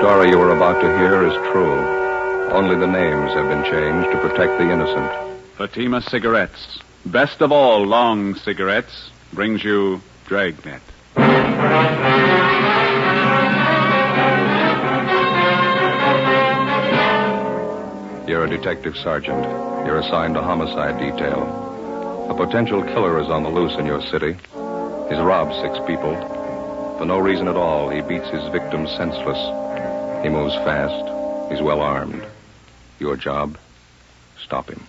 story you are about to hear is true. Only the names have been changed to protect the innocent. Fatima Cigarettes, best of all long cigarettes, brings you Dragnet. You're a detective sergeant. You're assigned to homicide detail. A potential killer is on the loose in your city. He's robbed 6 people. For no reason at all, he beats his victims senseless. He moves fast. He's well armed. Your job? Stop him.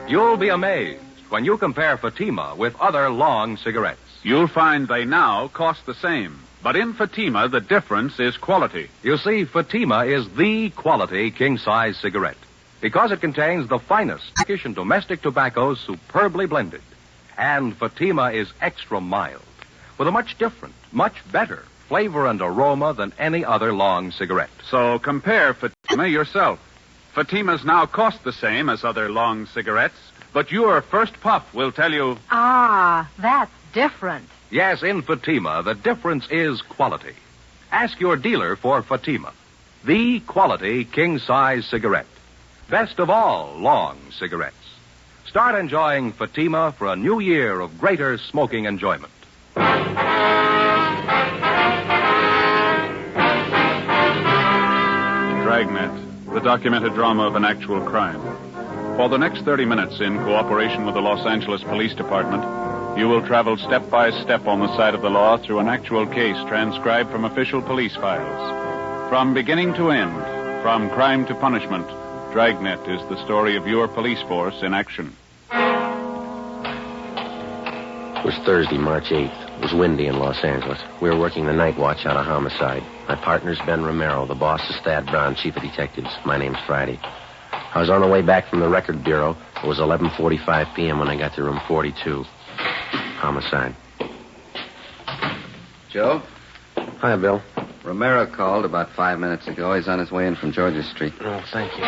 You'll be amazed when you compare Fatima with other long cigarettes. You'll find they now cost the same. But in Fatima, the difference is quality. You see, Fatima is the quality king-size cigarette because it contains the finest Turkish and domestic tobaccos superbly blended. And Fatima is extra mild with a much different, much better flavor and aroma than any other long cigarette. So compare Fatima yourself. Fatimas now cost the same as other long cigarettes, but your first puff will tell you... Ah, that's different. Yes, in Fatima, the difference is quality. Ask your dealer for Fatima, the quality king-size cigarette. Best of all long cigarettes. Start enjoying Fatima for a new year of greater smoking enjoyment. Dragnet, the documented drama of an actual crime. For the next 30 minutes, in cooperation with the Los Angeles Police Department, you will travel step by step on the side of the law through an actual case transcribed from official police files. From beginning to end, from crime to punishment, Dragnet is the story of your police force in action. It was Thursday, March 8th. It was windy in Los Angeles. We were working the night watch out of homicide. My partner's Ben Romero. The boss is Thad Brown, chief of detectives. My name's Friday. I was on the way back from the record bureau. It was 11:45 p.m. when I got to room 42. Homicide. Joe? Hi, Bill. Romero called about 5 minutes ago. He's on his way in from Georgia Street. Oh, thank you.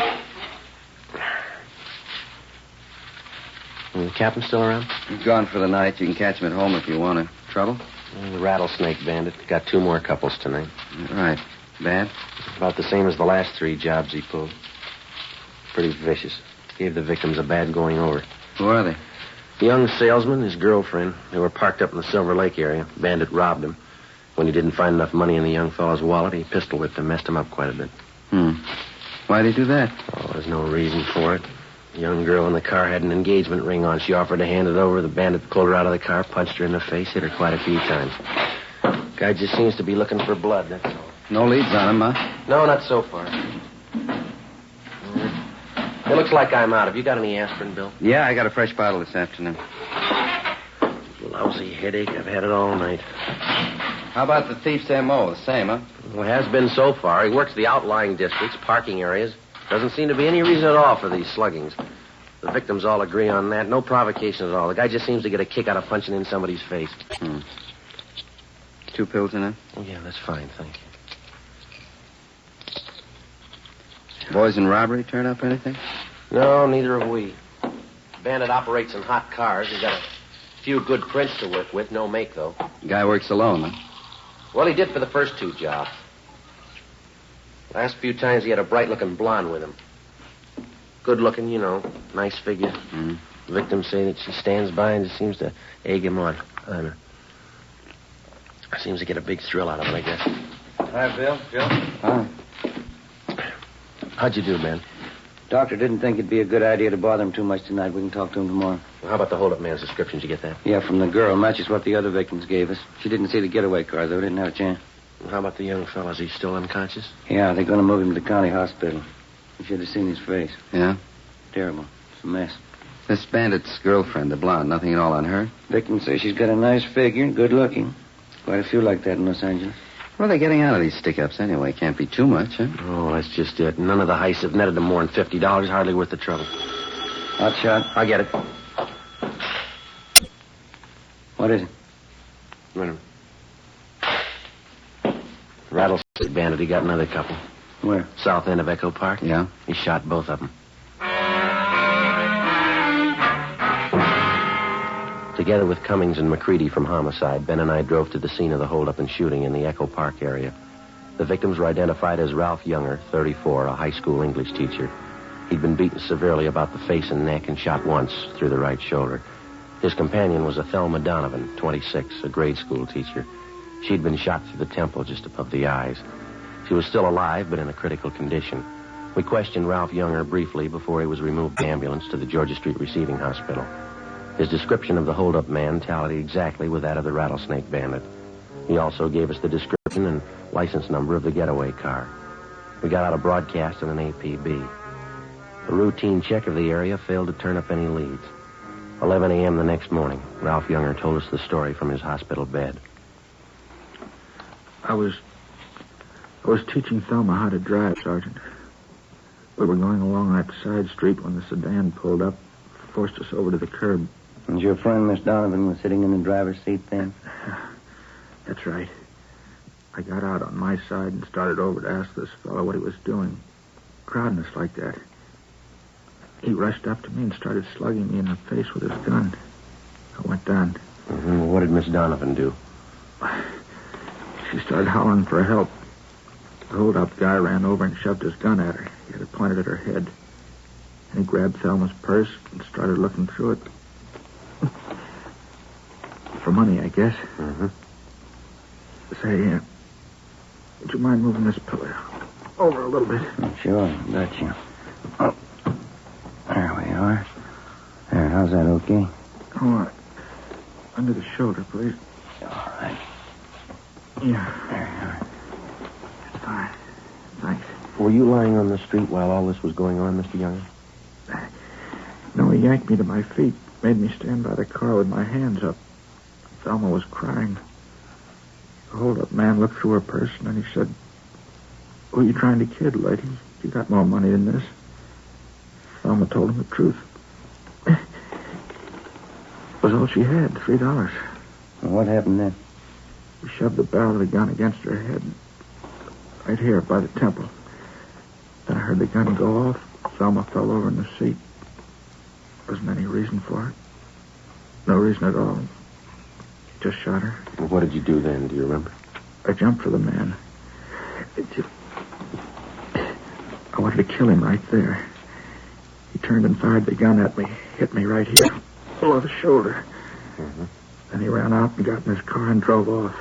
The captain still around? He's gone for the night. You can catch him at home if you want him. Trouble? The rattlesnake bandit. Got 2 more couples tonight. Right. Bad? About the same as the last 3 jobs he pulled. Pretty vicious. Gave the victims a bad going over. Who are they? The young salesman, his girlfriend. They were parked up in the Silver Lake area. Bandit robbed him. When he didn't find enough money in the young fellow's wallet, he pistol whipped him, messed him up quite a bit. Why'd he do that? Oh, there's no reason for it. The young girl in the car had an engagement ring on. She offered to hand it over. The bandit pulled her out of the car, punched her in the face, hit her quite a few times. Guy just seems to be looking for blood, that's all. No leads on him, huh? No, not so far. It looks like I'm out. Have you got any aspirin, Bill? Yeah, I got a fresh bottle this afternoon. Lousy headache. I've had it all night. How about the thief's M.O.? The same, huh? Well, it has been so far. He works the outlying districts, parking areas. Doesn't seem to be any reason at all for these sluggings. The victims all agree on that. No provocation at all. The guy just seems to get a kick out of punching in somebody's face. 2 pills in it? Oh, yeah, that's fine, thank you. Boys in robbery turn up anything? No, neither have we. Bandit operates in hot cars. He's got a few good prints to work with. No make, though. Guy works alone, huh? Well, he did for the first 2 jobs. Last few times he had a bright-looking blonde with him. Good-looking, you know. Nice figure. Victims say that she stands by and just seems to egg him on. I don't know. Seems to get a big thrill out of it, I guess. Hi, Bill. Joe? Hi. How'd you do, man? Doctor didn't think it'd be a good idea to bother him too much tonight. We can talk to him tomorrow. Well, how about the hold-up man's description? Did you get that? Yeah, from the girl. Matches what the other victims gave us. She didn't see the getaway car, though. Didn't have a chance. Well, how about the young fellow? Is he still unconscious? Yeah, they're going to move him to the county hospital. You should have seen his face. Yeah? Terrible. It's a mess. This bandit's girlfriend, the blonde, nothing at all on her? Victims say she's got a nice figure and good looking. Quite a few like that in Los Angeles. What are they getting out of these stick-ups anyway? Can't be too much, huh? Oh, that's just it. None of the heists have netted them more than $50. Hardly worth the trouble. Hot shot. I'll get it. What is it? Wait a minute. Rattlesnake bandit. He got another couple. Where? South end of Echo Park. Yeah? He shot both of them. Together with Cummings and McCready from Homicide, Ben and I drove to the scene of the holdup and shooting in the Echo Park area. The victims were identified as Ralph Younger, 34, a high school English teacher. He'd been beaten severely about the face and neck and shot once through the right shoulder. His companion was a Thelma Donovan, 26, a grade school teacher. She'd been shot through the temple just above the eyes. She was still alive, but in a critical condition. We questioned Ralph Younger briefly before he was removed by ambulance to the Georgia Street Receiving Hospital. His description of the holdup man tallied exactly with that of the Rattlesnake Bandit. He also gave us the description and license number of the getaway car. We got out a broadcast and an APB. A routine check of the area failed to turn up any leads. 11 a.m. the next morning, Ralph Younger told us the story from his hospital bed. I was teaching Thelma how to drive, Sergeant. We were going along that side street when the sedan pulled up, forced us over to the curb. And your friend, Miss Donovan, was sitting in the driver's seat then? That's right. I got out on my side and started over to ask this fellow what he was doing, crowding us like that. He rushed up to me and started slugging me in the face with his gun. I went down. Mm-hmm. What did Miss Donovan do? She started hollering for help. The hold-up guy ran over and shoved his gun at her. He had it pointed at her head. And he grabbed Thelma's purse and started looking through it. For money, I guess. Mm-hmm. Say, would you mind moving this pillow over a little bit? Sure, gotcha. Oh, there we are. There, how's that, okay? Oh, under the shoulder, please. All right. Yeah. There you are. It's fine. Thanks. Were you lying on the street while all this was going on, Mr. Younger? No, he yanked me to my feet, made me stand by the car with my hands up. Thelma was crying. The hold-up man looked through her purse, and then he said, "Who are you trying to kid, lady? You got more money than this." Thelma told him the truth. It was all she had, $3. Well, what happened then? He shoved the barrel of the gun against her head, right here by the temple. Then I heard the gun go off. Thelma fell over in the seat. There wasn't any reason for it. No reason at all. He just shot her. Well, what did you do then? Do you remember? I jumped for the man. I wanted to kill him right there. He turned and fired the gun at me. Hit me right here, below the shoulder. Mm-hmm. Then he ran out and got in his car and drove off.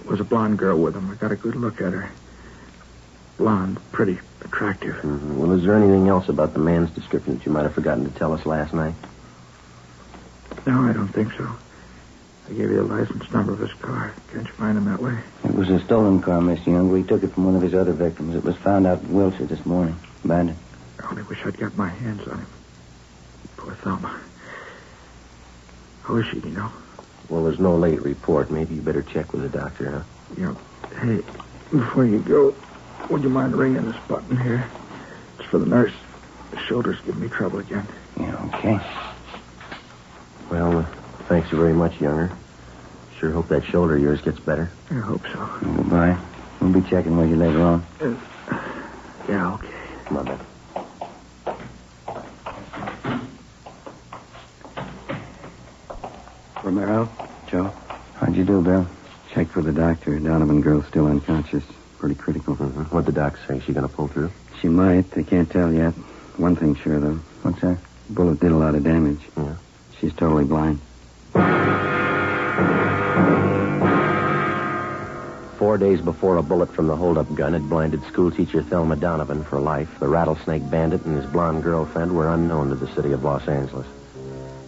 There was a blonde girl with him. I got a good look at her. Blonde, pretty, attractive. Mm-hmm. Well, is there anything else about the man's description that you might have forgotten to tell us last night? No, I don't think so. I gave you the license number of his car. Can't you find him that way? It was a stolen car, Mr. Younger. He took it from one of his other victims. It was found out in Wilshire this morning. Abandoned. I only wish I'd got my hands on him. Poor Thelma. How is she, do you know? Well, there's no late report. Maybe you better check with the doctor, huh? Yeah. Hey, before you go, would you mind ringing this button here? It's for the nurse. The shoulder's giving me trouble again. Yeah, okay. Well, thanks very much, Younger. Sure hope that shoulder of yours gets better. I hope so. Goodbye. We'll be checking with you later on. Yeah, okay. Come on, Ben. Romero? Joe? How'd you do, Bill? Checked with the doctor. Donovan girl's still unconscious. Pretty critical. Mm-hmm. What'd the doc say? Is she going to pull through? She might. They can't tell yet. One thing sure, though. What's that? The bullet did a lot of damage. Yeah. She's totally blind. 4 days before a bullet from the hold-up gun had blinded schoolteacher Thelma Donovan for life, the Rattlesnake Bandit and his blonde girlfriend were unknown to the city of Los Angeles.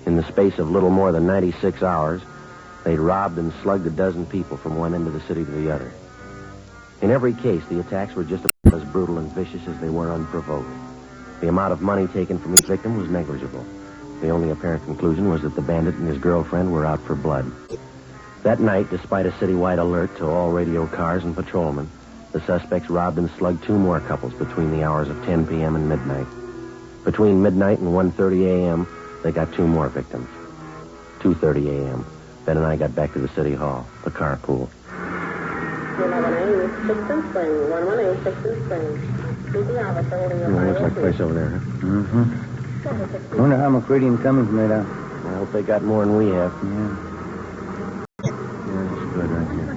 In the space of little more than 96 hours, they'd robbed and slugged a dozen people from one end of the city to the other. In every case, the attacks were just about as brutal and vicious as they were unprovoked. The amount of money taken from each victim was negligible. The only apparent conclusion was that the bandit and his girlfriend were out for blood. That night, despite a citywide alert to all radio cars and patrolmen, the suspects robbed and slugged two more couples between the hours of 10 p.m. and midnight. Between midnight and 1:30 a.m., they got two more victims. 2:30 a.m., Ben and I got back to the city hall, the carpool. 118 Sixth Spring. 118 Sixth Spring. Looks like a place over there, huh? Mm-hmm. Wonder how McCready and Cummings made out. Well, hope they got more than we have. Yeah, that's good right here.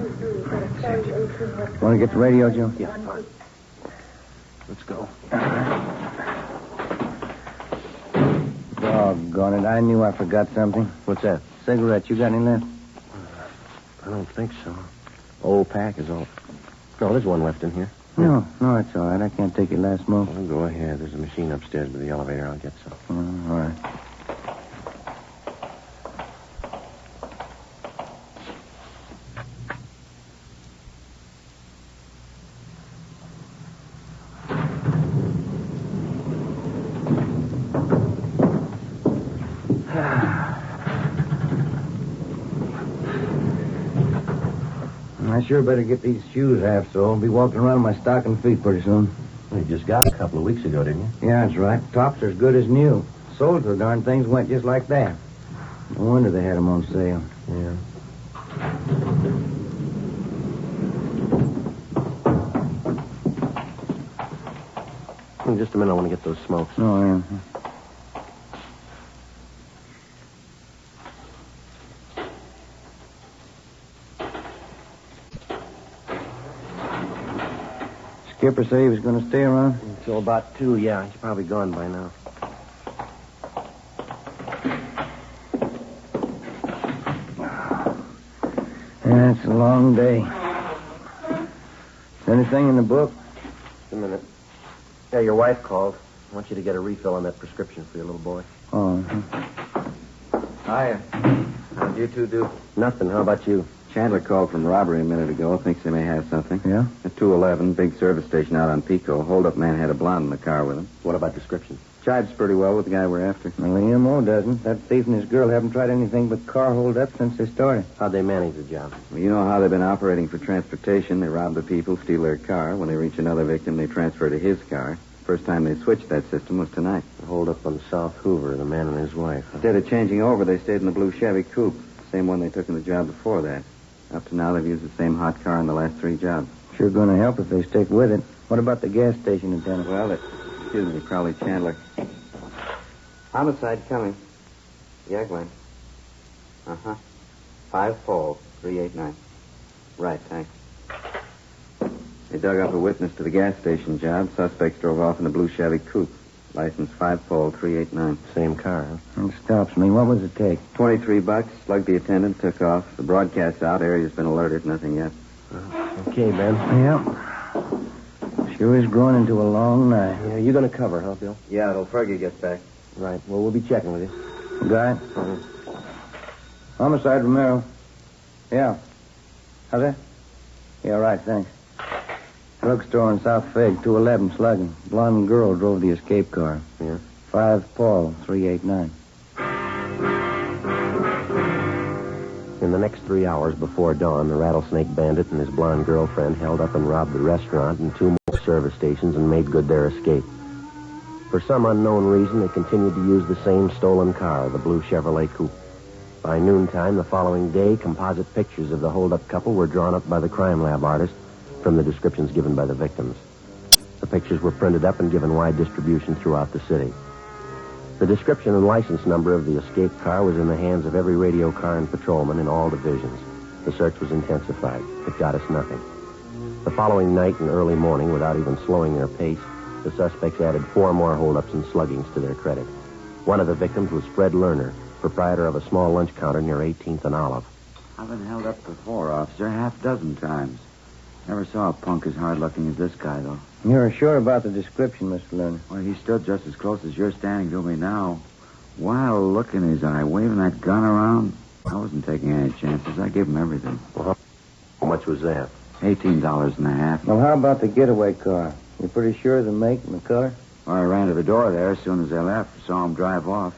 Want to get the radio, Joe? Yeah, fine. Let's go. Doggone it, I knew I forgot something. What's that? Cigarette, you got any left? I don't think so. Old pack is all. No, there's one left in here. No, it's all right. I can't take your last smoke. Well, go ahead. There's a machine upstairs by the elevator. I'll get some. All right. I sure better get these shoes half so I'll be walking around my stocking feet pretty soon. Well, you just got a couple of weeks ago, didn't you? Yeah, that's right. Tops are as good as new. Sold the darn things went just like that. No wonder they had them on sale. Yeah. In just a minute, I want to get those smokes. Oh, yeah. Skipper say he was going to stay around? Until about 2, yeah. He's probably gone by now. Yeah, it's a long day. Anything in the book? Just a minute. Yeah, your wife called. I want you to get a refill on that prescription for your little boy. Oh, Hiya. How'd you two do? Nothing. How about you? Chandler called from robbery a minute ago. Thinks they may have something. Yeah? At 211, big service station out on Pico. Hold-up man had a blonde in the car with him. What about description? Jives pretty well with the guy we're after. Well, the M.O. doesn't. That thief and his girl haven't tried anything but car hold-up since they started. How'd they manage the job? Well, you know how they've been operating for transportation. They rob the people, steal their car. When they reach another victim, they transfer to his car. First time they switched that system was tonight. The hold-up on South Hoover, the man and his wife. Huh? Instead of changing over, they stayed in the blue Chevy coupe. Same one they took in the job before that. Up to now, they've used the same hot car in the last 3 jobs. Sure going to help if they stick with it. What about the gas station attendant? Well, excuse me, Crowley Chandler. Homicide coming. Yeah, Glenn. 5-4-389. Right, thanks. They dug up a witness to the gas station job. Suspects drove off in the blue Chevy coupe. License 5-389. Same car, huh? It stops me. What was the take? $23. Slugged the attendant, took off. The broadcast's out. Area's been alerted. Nothing yet. Okay, Ben. Yep. Sure is growing into a long night. Yeah, you going to cover, huh, Bill? Yeah, till Fergie gets back. Right. Well, we'll be checking with you. Guy? Homicide, Romero. Yeah. How's that? Yeah, right, thanks. Drugstore in South Fig, 211, slugging. Blonde girl drove the escape car. Yeah. 5-389. In the next 3 hours before dawn, the rattlesnake bandit and his blonde girlfriend held up and robbed the restaurant and 2 more service stations and made good their escape. For some unknown reason, they continued to use the same stolen car, the blue Chevrolet coupe. By noontime the following day, composite pictures of the hold-up couple were drawn up by the crime lab artist from the descriptions given by the victims. The pictures were printed up and given wide distribution throughout the city. The description and license number of the escaped car was in the hands of every radio car and patrolman in all divisions. The search was intensified. It got us nothing. The following night and early morning, without even slowing their pace, the suspects added 4 more holdups and sluggings to their credit. One of the victims was Fred Lerner, proprietor of a small lunch counter near 18th and Olive. I've been held up before, officer, 6 times. Never saw a punk as hard-looking as this guy, though. You're sure about the description, Mr. Lerner? Well, he stood just as close as you're standing to me now. Wild look in his eye, waving that gun around. I wasn't taking any chances. I gave him everything. Well, how much was that? $18.50. Well, how about the getaway car? You're pretty sure of the make and the color? Well, I ran to the door there as soon as they left. Saw him drive off.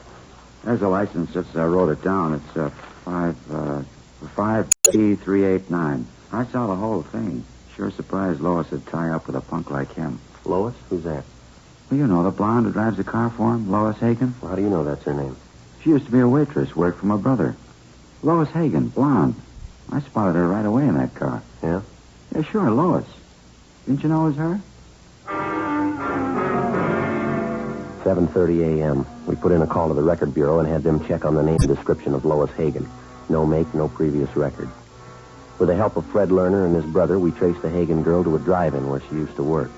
There's a license, just as I wrote it down. It's 5B389. I saw the whole thing. Sure surprised Lois would tie up with a punk like him. Lois? Who's that? Well, you know, the blonde who drives the car for him, Lois Hagen. Well, how do you know that's her name? She used to be a waitress, worked for my brother. Lois Hagen, blonde. I spotted her right away in that car. Yeah? Yeah, sure, Lois. Didn't you know it was her? 7:30 a.m. We put in a call to the record bureau and had them check on the name and description of Lois Hagen. No make, no previous record. With the help of Fred Lerner and his brother, we traced the Hagen girl to a drive-in where she used to work.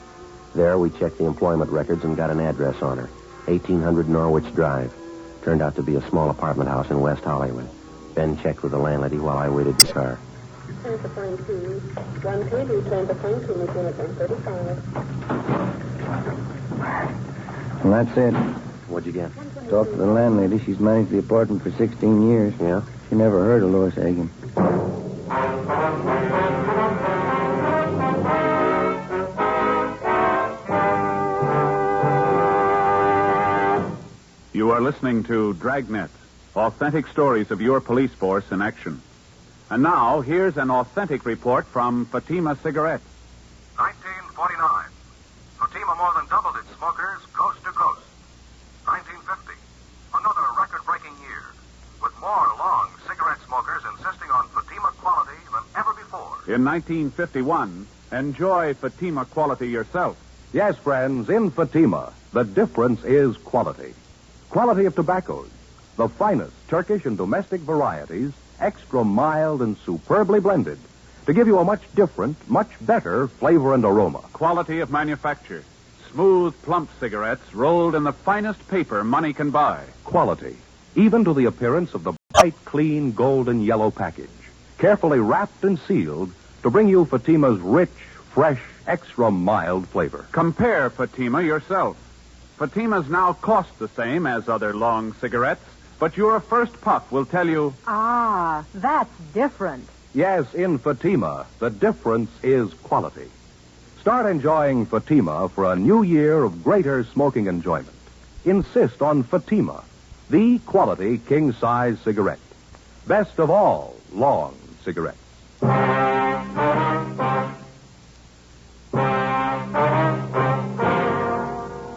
There, we checked the employment records and got an address on her. 1800 Norwich Drive. Turned out to be a small apartment house in West Hollywood. Ben checked with the landlady while I waited the car. Transfer point 2. 1KB, transfer point 2, Miss Uniform 35. Well, that's it. What'd you get? Talked to the landlady. She's managed the apartment for 16 years. Yeah? She never heard of Lois Hagen. You are listening to Dragnet, authentic stories of your police force in action. And now, here's an authentic report from Fatima Cigarettes. 1949. Fatima more than doubled its smokers coast to coast. 1950. Another record-breaking year, with more long cigarette smokers insisting on Fatima quality than ever before. In 1951, enjoy Fatima quality yourself. Yes, friends, in Fatima, the difference is quality. Quality of tobaccos. The finest Turkish and domestic varieties, extra mild and superbly blended, to give you a much different, much better flavor and aroma. Quality of manufacture. Smooth, plump cigarettes rolled in the finest paper money can buy. Quality, even to the appearance of the bright, clean, golden yellow package, carefully wrapped and sealed to bring you Fatima's rich, fresh, extra mild flavor. Compare Fatima yourself. Fatimas now cost the same as other long cigarettes, but your first puff will tell you... Ah, that's different. Yes, in Fatima, the difference is quality. Start enjoying Fatima for a new year of greater smoking enjoyment. Insist on Fatima, the quality king-size cigarette. Best of all long cigarettes.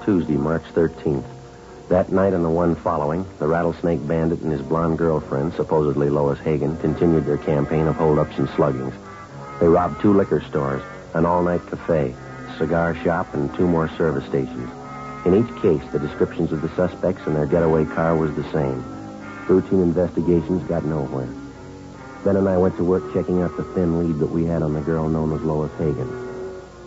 Tuesday, March 13th. That night and the one following, the Rattlesnake Bandit and his blonde girlfriend, supposedly Lois Hagen, continued their campaign of holdups and sluggings. They robbed 2 liquor stores, an all-night cafe, cigar shop, and 2 more service stations. In each case, the descriptions of the suspects and their getaway car was the same. Routine investigations got nowhere. Ben and I went to work checking out the thin lead that we had on the girl known as Lois Hagen.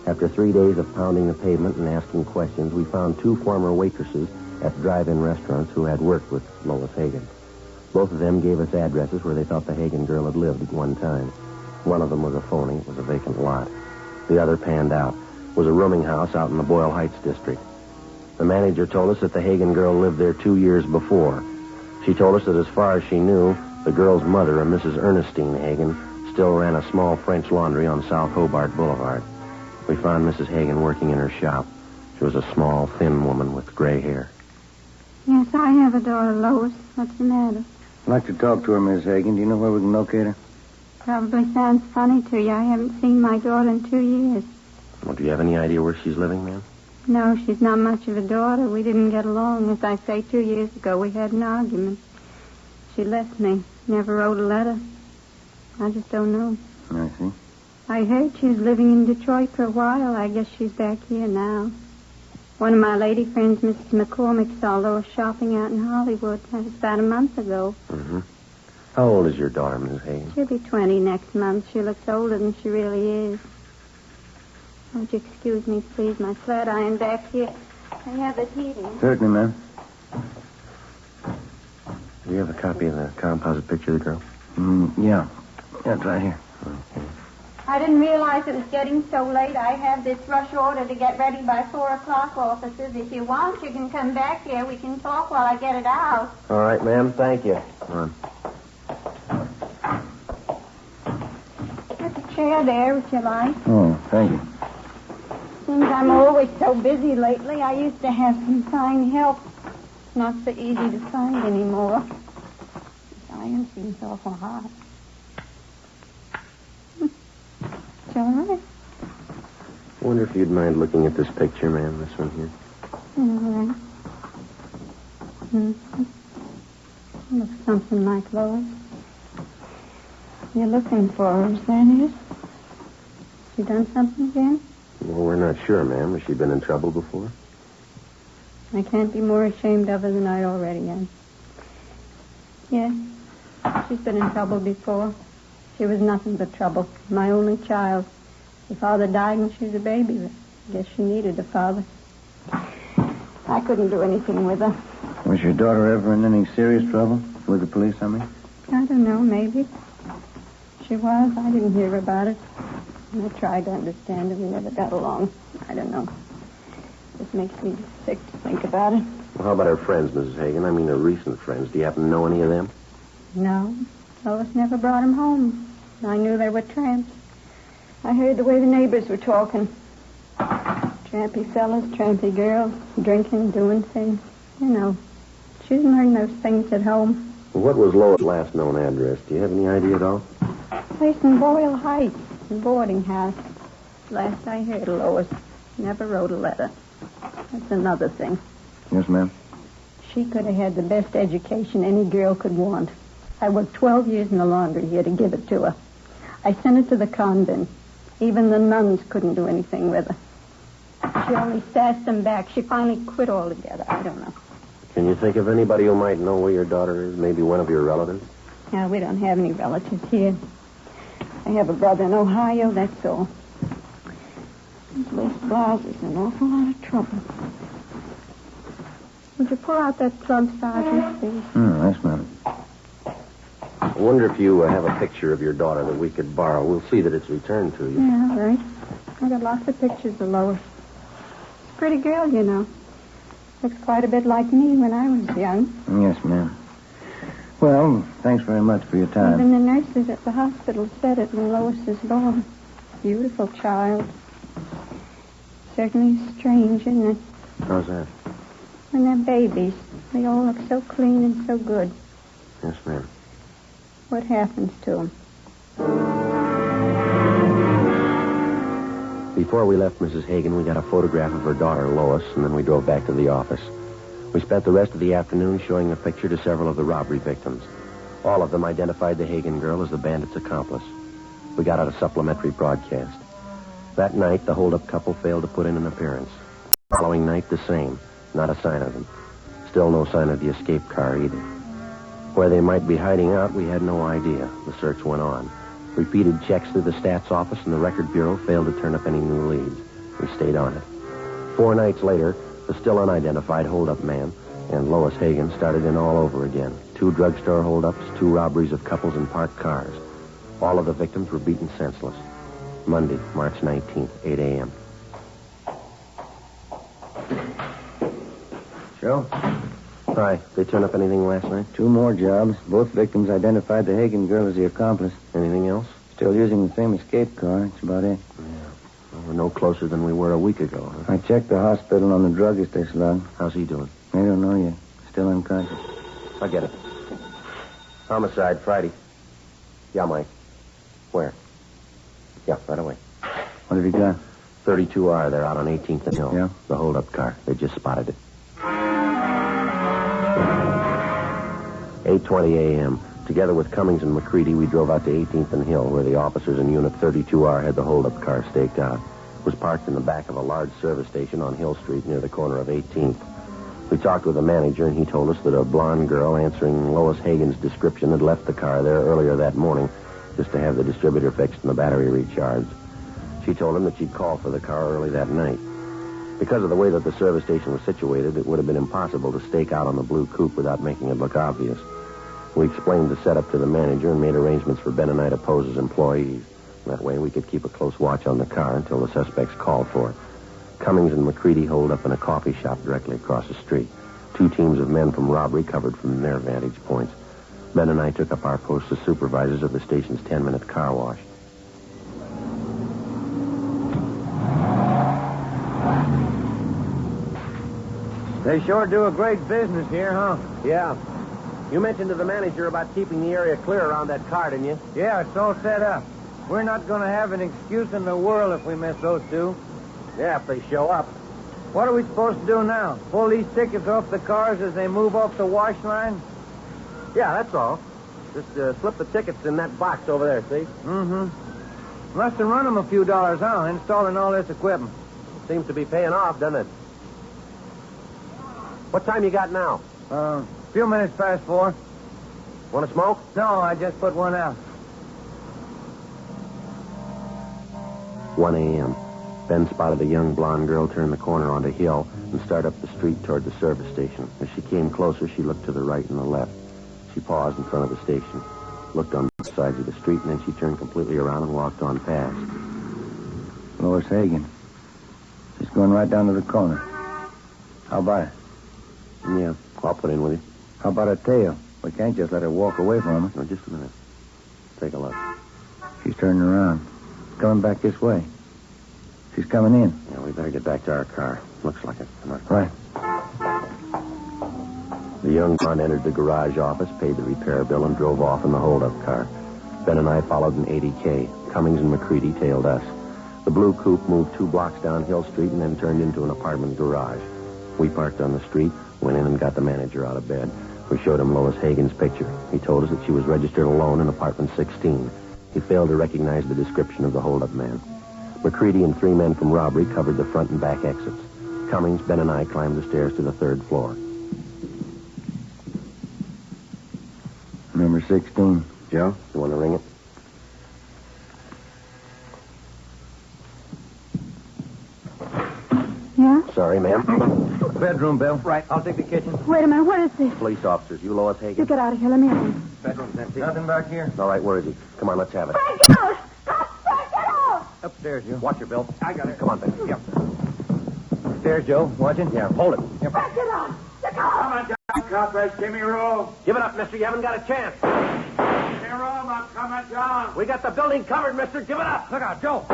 After 3 days of pounding the pavement and asking questions, we found 2 former waitresses at drive-in restaurants who had worked with Lois Hagen. Both of them gave us addresses where they thought the Hagen girl had lived at one time. One of them was a phony. It was a vacant lot. The other panned out. It was a rooming house out in the Boyle Heights district. The manager told us that the Hagen girl lived there 2 years before. She told us that as far as she knew, the girl's mother, a Mrs. Ernestine Hagen, still ran a small French laundry on South Hobart Boulevard. We found Mrs. Hagen working in her shop. She was a small, thin woman with gray hair. Yes, I have a daughter, Lois. What's the matter? I'd like to talk to her, Miss Hagen. Do you know where we can locate her? Probably sounds funny to you. I haven't seen my daughter in 2 years. Well, do you have any idea where she's living, ma'am? No, she's not much of a daughter. We didn't get along. As I say, 2 years ago, we had an argument. She left me. Never wrote a letter. I just don't know. I see. I heard she was living in Detroit for a while. I guess she's back here now. One of my lady friends, Mrs. McCormick, saw Lois shopping out in Hollywood. That was about a month ago. Mm-hmm. How old is your daughter, Mrs. Hagen? She'll be 20 next month. She looks older than she really is. Would you excuse me, please? My flat iron back here. I have it heating. Certainly, ma'am. Do you have a copy of the composite picture of the girl? Yeah. Yeah, it's right here. Okay. I didn't realize it was getting so late. I have this rush order to get ready by 4 o'clock, officers. If you want, you can come back here. We can talk while I get it out. All right, ma'am. Thank you. Come on. There's a chair there, if you like. Oh, thank you. Seems I'm always so busy lately. I used to have some fine help. It's not so easy to find anymore. This iron seems awful hot. It's all right. I wonder if you'd mind looking at this picture, ma'am, this one here. All right. Mm-hmm. Looks something like Lois. You're looking for her, is that it? She done something again? Well, we're not sure, ma'am. Has she been in trouble before? I can't be more ashamed of her than I already am. Yes, she's been in trouble before. She was nothing but trouble. My only child. Her father died when she was a baby, but I guess she needed a father. I couldn't do anything with her. Was your daughter ever in any serious trouble? With the police, I mean? I don't know, maybe. She was. I didn't hear about it. And I tried to understand her. We never got along. I don't know. It makes me sick to think about it. Well, how about her friends, Mrs. Hagen? I mean, her recent friends. Do you happen to know any of them? No. Lois never brought them home. I knew they were tramps. I heard the way the neighbors were talking. Trampy fellas, trampy girls, drinking, doing things. You know, she didn't learn those things at home. Well, what was Lois' last known address? Do you have any idea at all? Place in Boyle Heights, a boarding house. Last I heard of Lois, never wrote a letter. That's another thing. Yes, ma'am. She could have had the best education any girl could want. I worked 12 years in the laundry here to give it to her. I sent her to the convent. Even the nuns couldn't do anything with her. She only sassed them back. She finally quit altogether. I don't know. Can you think of anybody who might know where your daughter is? Maybe one of your relatives? No, we don't have any relatives here. I have a brother in Ohio, that's all. This lace blouse is an awful lot of trouble. Would you pull out that plug, Sergeant, please? Yes, ma'am. I wonder if you have a picture of your daughter that we could borrow. We'll see that it's returned to you. Yeah, all right. I got lots of pictures of Lois. She's a pretty girl, you know. Looks quite a bit like me when I was young. Yes, ma'am. Well, thanks very much for your time. Even the nurses at the hospital said it when Lois was born. Beautiful child. Certainly strange, isn't it? How's that? When they're babies, they all look so clean and so good. Yes, ma'am. What happens to them? Before we left Mrs. Hagen, we got a photograph of her daughter, Lois, and then we drove back to the office. We spent the rest of the afternoon showing a picture to several of the robbery victims. All of them identified the Hagen girl as the bandit's accomplice. We got out a supplementary broadcast. That night, the hold-up couple failed to put in an appearance. The following night, the same. Not a sign of them. Still no sign of the escape car either. Where they might be hiding out, we had no idea. The search went on. Repeated checks through the stats office and the record bureau failed to turn up any new leads. We stayed on it. 4 nights later, the still unidentified hold-up man and Lois Hagen started in all over again. 2 drugstore hold-ups, 2 robberies of couples in parked cars. All of the victims were beaten senseless. Monday, March 19th, 8 a.m. Joe? Hi. They turn up anything last night? 2 more jobs. Both victims identified the Hagen girl as the accomplice. Anything else? Still using the same escape car. That's about it. Yeah. Well, we're no closer than we were a week ago, huh? I checked the hospital on the druggist they slugged. How's he doing? I don't know yet. Still unconscious. I'll get it. Homicide, Friday. Yeah, Mike. Where? Yeah, right away. What have you got? 32R. They're out on 18th and Hill. Yeah? The hold-up car. They just spotted it. 8:20 a.m. Together with Cummings and McCready, we drove out to 18th and Hill, where the officers in Unit 32R had the hold-up car staked out. It was parked in the back of a large service station on Hill Street near the corner of 18th. We talked with the manager, and he told us that a blonde girl answering Lois Hagen's description had left the car there earlier that morning just to have the distributor fixed and the battery recharged. She told him that she'd call for the car early that night. Because of the way that the service station was situated, it would have been impossible to stake out on the blue coupe without making it look obvious. We explained the setup to the manager and made arrangements for Ben and I to pose as employees. That way we could keep a close watch on the car until the suspects called for it. Cummings and McCready holed up in a coffee shop directly across the street. 2 teams of men from robbery covered from their vantage points. Ben and I took up our posts as supervisors of the station's 10-minute car wash. They sure do a great business here, huh? Yeah. You mentioned to the manager about keeping the area clear around that car, didn't you? Yeah, it's all set up. We're not going to have an excuse in the world if we miss those 2. Yeah, if they show up. What are we supposed to do now? Pull these tickets off the cars as they move off the wash line? Yeah, that's all. Just slip the tickets in that box over there, see? Mm-hmm. Must have run them a few dollars, huh, installing all this equipment. Seems to be paying off, doesn't it? What time you got now? A few minutes past 4. Want to smoke? No, I just put one out. 1 a.m. Ben spotted a young blonde girl turn the corner onto Hill and start up the street toward the service station. As she came closer, she looked to the right and the left. She paused in front of the station, looked on both sides of the street, and then she turned completely around and walked on past. Lois Hagen. She's going right down to the corner. How about it? Yeah, I'll put in with you. How about her tail? We can't just let her walk away from us. No, just a minute. Take a look. She's turning around. Coming back this way. She's coming in. Yeah, we better get back to our car. Looks like it. Come on. Right. The young blonde entered the garage office, paid the repair bill, and drove off in the hold-up car. Ben and I followed an 80K. Cummings and McCready tailed us. The blue coupe moved 2 blocks down Hill Street and then turned into an apartment garage. We parked on the street, went in and got the manager out of bed. We showed him Lois Hagen's picture. He told us that she was registered alone in apartment 16. He failed to recognize the description of the hold-up man. McCready and 3 men from robbery covered the front and back exits. Cummings, Ben, and I climbed the stairs to the 3rd floor. Number 16. Joe, you want to ring it? Yeah? Sorry, ma'am. Bedroom, Bill. Right, I'll take the kitchen. Wait a minute, what is this? Police officers. You Lois Hagen? You get out of here, let me in. Bedroom's empty. Nothing back here. All right, where is he? Come on, let's have it. Frank, get out! Frank, get out! Upstairs, you. Watch your Bill. I got it. Come on, Ben. Yep. Upstairs, Joe. Watching? Yeah, hold it. Frank, get out! Get out! Come on, John. Coppers, give me room. Give it up, mister. You haven't got a chance. Give me room. I'm coming, John. We got the building covered, mister. Give it up. Look out, Joe.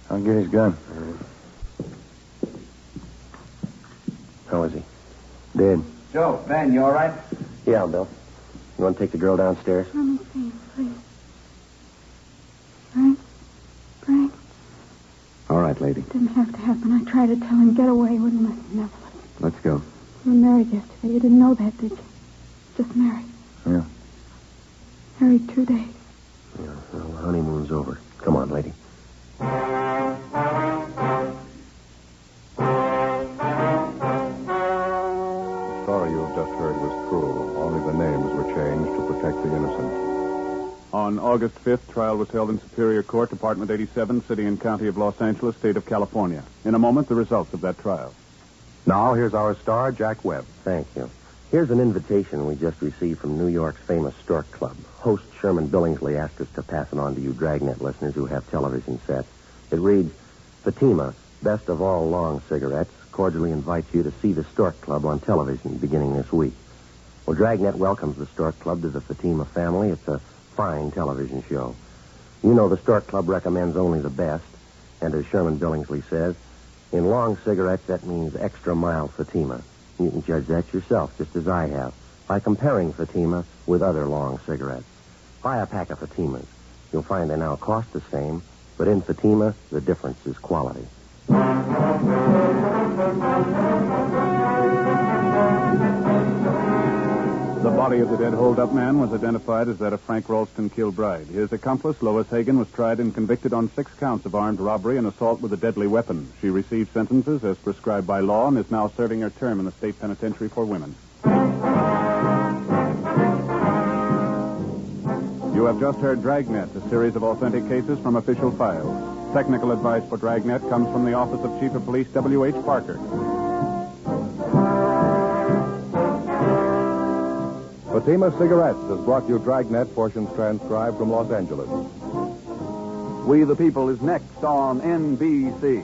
I'll get his gun. How is he? Dead. Joe, Ben, you all right? Yeah, Bill. You want to take the girl downstairs? Let me see him, please. Frank? Frank? All right, lady. Didn't have to happen. I tried to tell him, get away. Wouldn't listen. Never listened. Let's go. You were married yesterday. You didn't know that, did you? Just married. Yeah. Married 2 days. Yeah, well, the honeymoon's over. Come on, lady. The story you have just heard was true. Only the names were changed to protect the innocent. On August 5th, trial was held in Superior Court, Department 87, City and County of Los Angeles, State of California. In a moment, the results of that trial. Now, here's our star, Jack Webb. Thank you. Here's an invitation we just received from New York's famous Stork Club. Host Sherman Billingsley asked us to pass it on to you Dragnet listeners who have television sets. It reads, Fatima, best of all long cigarettes, cordially invites you to see the Stork Club on television beginning this week. Well, Dragnet welcomes the Stork Club to the Fatima family. It's a fine television show. You know the Stork Club recommends only the best, and as Sherman Billingsley says, in long cigarettes, that means extra mild Fatima. You can judge that yourself, just as I have, by comparing Fatima with other long cigarettes. Buy a pack of Fatimas. You'll find they now cost the same, but in Fatima, the difference is quality. The body of the dead hold-up man was identified as that of Frank Ralston Kilbride. His accomplice, Lois Hagen, was tried and convicted on 6 counts of armed robbery and assault with a deadly weapon. She received sentences as prescribed by law and is now serving her term in the state penitentiary for women. You have just heard Dragnet, a series of authentic cases from official files. Technical advice for Dragnet comes from the Office of Chief of Police W.H. Parker. Fatima Cigarettes has brought you Dragnet, portions transcribed from Los Angeles. We the People is next on NBC.